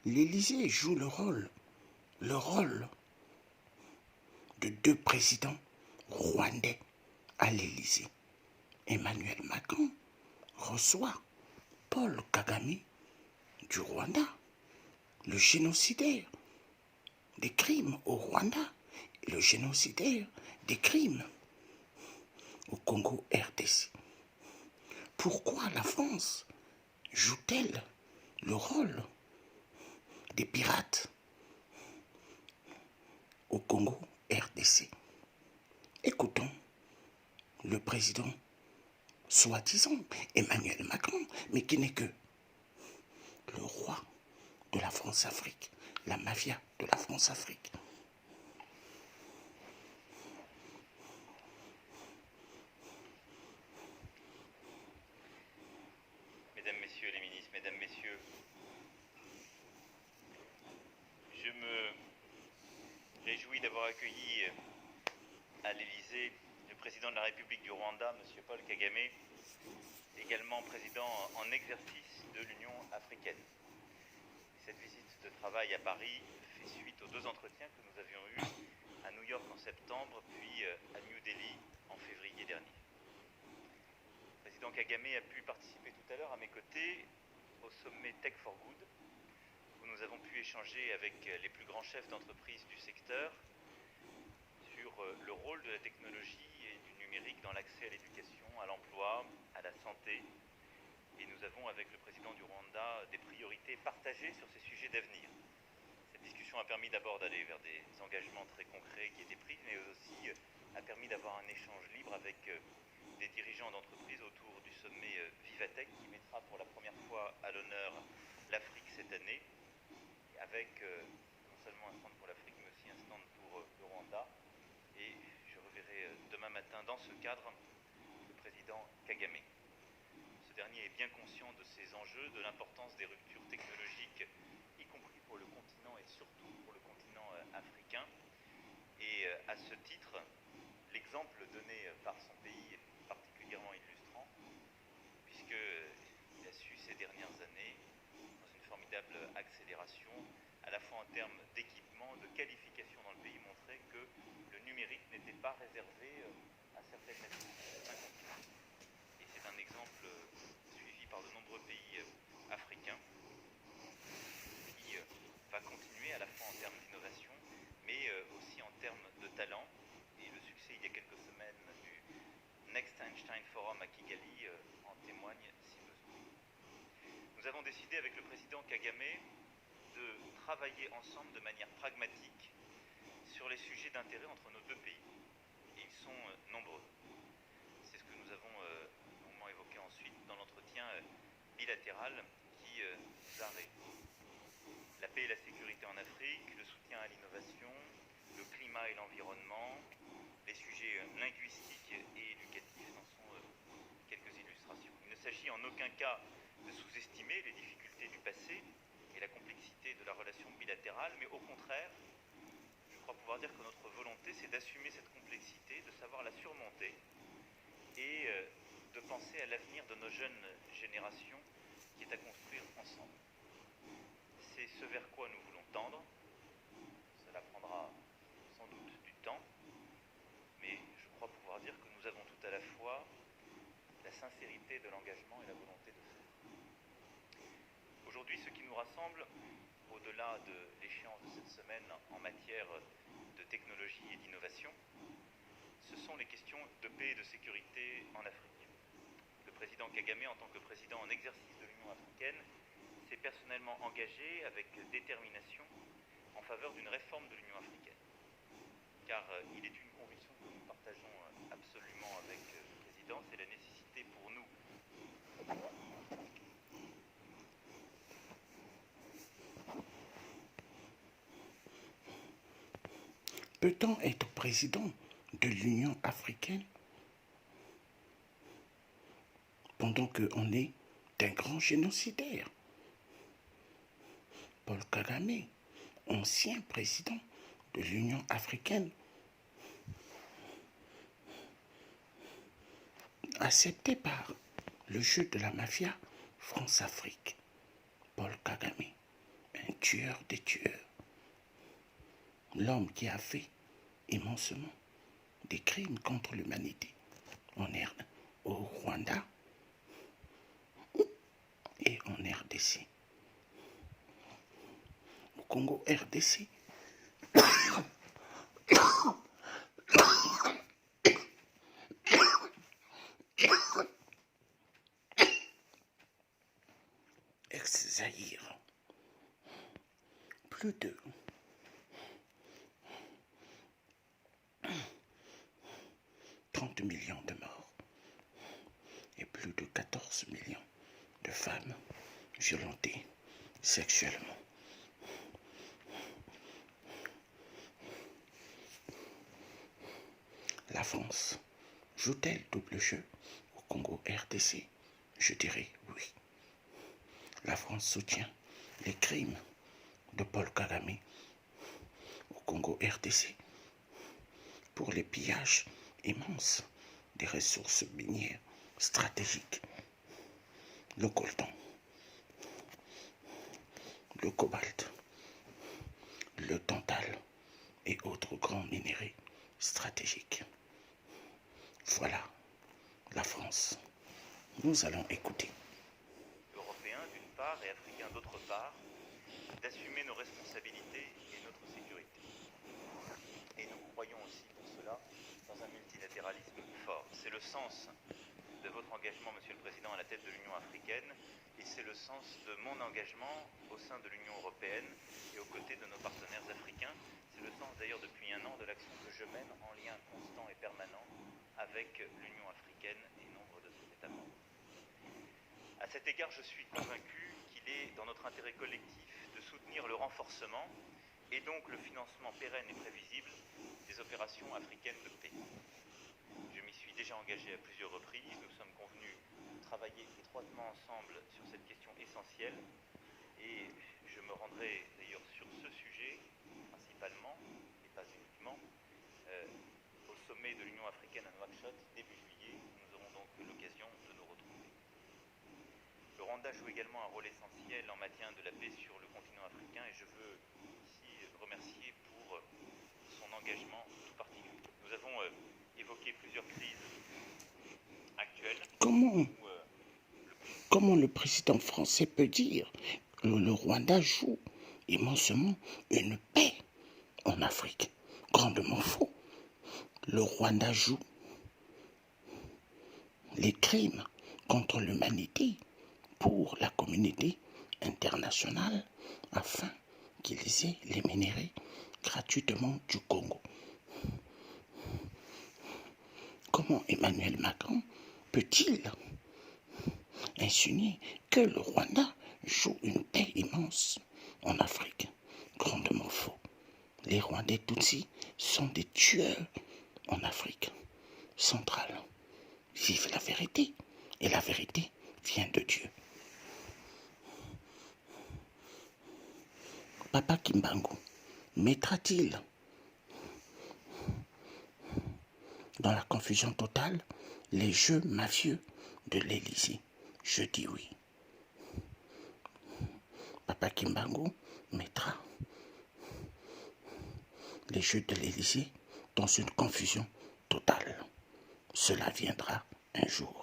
l'Élysée joue le rôle de deux présidents rwandais à l'Élysée. Emmanuel Macron reçoit Paul Kagame du Rwanda, le génocidaire des crimes au Rwanda, le génocidaire des crimes au Congo RDC. Pourquoi la France joue-t-elle le rôle des pirates au Congo RDC? Écoutons le président soi-disant Emmanuel Macron, mais qui n'est que le roi de la France-Afrique, la mafia de la France-Afrique. Mesdames, Messieurs les ministres, Mesdames, Messieurs, je me réjouis d'avoir accueilli à l'Élysée le président de la République du Rwanda, M. Paul Kagame, également président en exercice de l'Union africaine. Cette visite de travail à Paris fait suite aux deux entretiens que nous avions eus à New York en septembre, puis à New Delhi en février dernier. Le président Kagame a pu participer tout à l'heure à mes côtés au sommet Tech for Good, où nous avons pu échanger avec les plus grands chefs d'entreprise du secteur sur le rôle de la technologie et du numérique dans l'accès à l'éducation, à l'emploi, à la santé. Et nous avons, avec le président du Rwanda, des priorités partagées sur ces sujets d'avenir. Cette discussion a permis d'abord d'aller vers des engagements très concrets qui étaient pris, mais aussi a permis d'avoir un échange libre avec des dirigeants d'entreprises autour du sommet Vivatech, qui mettra pour la première fois à l'honneur l'Afrique cette année, avec non seulement un stand pour l'Afrique, mais aussi un stand pour le Rwanda. Et je reverrai demain matin dans ce cadre le président Kagame. Ce dernier est bien conscient de ces enjeux, de l'importance des ruptures technologiques, y compris pour le continent et surtout pour le continent africain. Et à ce titre, l'exemple donné par son pays est particulièrement illustrant, puisqu'il a su ces dernières années, dans une formidable accélération, à la fois en termes d'équipement, de qualification dans le pays, montrer que le numérique n'était pas réservé à certaines nations. Et c'est un exemple suivi par de nombreux pays africains qui va continuer à la fois en termes d'innovation, mais aussi en termes de talent. Et le succès il y a quelques semaines du Next Einstein Forum à Kigali en témoigne si besoin. Nous avons décidé avec le président Kagame de travailler ensemble de manière pragmatique sur les sujets d'intérêt entre nos deux pays. Et ils sont nombreux. C'est ce que nous avons longuement évoqué ensuite dans l'entretien bilatéral qui nous a réunis. La paix et la sécurité en Afrique, le soutien à l'innovation, le climat et l'environnement, les sujets linguistiques et éducatifs en sont quelques illustrations. Il ne s'agit en aucun cas de sous-estimer les difficultés du passé et la complexité de la relation bilatérale, mais au contraire, je crois pouvoir dire que notre volonté, c'est d'assumer cette complexité, de savoir la surmonter et de penser à l'avenir de nos jeunes générations qui est à construire ensemble. C'est ce vers quoi nous voulons tendre. Cela prendra sans doute du temps, mais je crois pouvoir dire que nous avons tout à la fois la sincérité de l'engagement et la volonté de faire. Aujourd'hui, ce qui nous rassemble, au-delà de l'échéance de cette semaine en matière de technologie et d'innovation, ce sont les questions de paix et de sécurité en Afrique. Le président Kagame, en tant que président en exercice de l'Union africaine, s'est personnellement engagé avec détermination en faveur d'une réforme de l'Union africaine. Car il est une conviction que nous partageons absolument avec le président, c'est la nécessité pour nous Peut-on être président de l'Union africaine pendant qu'on est un grand génocidaire? Paul Kagame, ancien président de l'Union africaine, accepté par le jeu de la mafia France-Afrique. Paul Kagame, un tueur des tueurs, l'homme qui a fait immensément des crimes contre l'humanité au Rwanda et en RDC. Au Congo RDC, ex-Zaïre, plus de 30 millions de morts et plus de 14 millions de femmes violentées sexuellement. La France joue-t-elle double jeu au Congo RDC? Je dirais oui. La France soutient les crimes de Paul Kagame au Congo RDC pour les pillages immenses des ressources minières stratégiques, le coltan, le cobalt, le tantal et autres grands minéraux stratégiques. Voilà la France. Nous allons écouter. Européens d'une part et africains d'autre part, d'assumer nos responsabilités et notre sécurité. Et nous croyons aussi pour cela dans un multilatéralisme fort. C'est le sens de votre engagement, Monsieur le Président, à la tête de l'Union africaine, et c'est le sens de mon engagement au sein de l'Union européenne et aux côtés de nos partenaires africains. C'est le sens d'ailleurs depuis un an de l'action que je mène en lien constant et permanent avec l'Union africaine et nombre de ses États membres. À cet égard, je suis convaincu qu'il est dans notre intérêt collectif de soutenir le renforcement et donc le financement pérenne et prévisible des opérations africaines de paix. Je m'y suis déjà engagé à plusieurs reprises. Nous sommes convenus de travailler étroitement ensemble sur cette question essentielle et je me rendrai d'ailleurs sur ce sujet principalement et pas uniquement au sommet de l'Union africaine à Nouakchott début juillet. Nous aurons donc l'occasion de nous retrouver. Le Rwanda joue également un rôle essentiel en matière de la paix sur le continent africain et je veux ici remercier pour son engagement tout particulier. Nous avons évoqué plusieurs crises actuelles. Comment le président français peut dire que le Rwanda joue immensément une paix en Afrique? Grandement faux. Le Rwanda joue les crimes contre l'humanité pour la communauté internationale afin qu'ils aient les minéraux gratuitement du Congo. Comment Emmanuel Macron peut-il insinuer que le Rwanda joue une paix immense en Afrique? Grandement faux. Les Rwandais Tutsis sont des tueurs en Afrique centrale. Vive la vérité, et la vérité vient de Dieu. Papa Kimbangu mettra-t-il dans la confusion totale les jeux mafieux de l'Élysée? Je dis oui. Papa Kimbangu mettra les jeux de l'Élysée dans une confusion totale. Cela viendra un jour.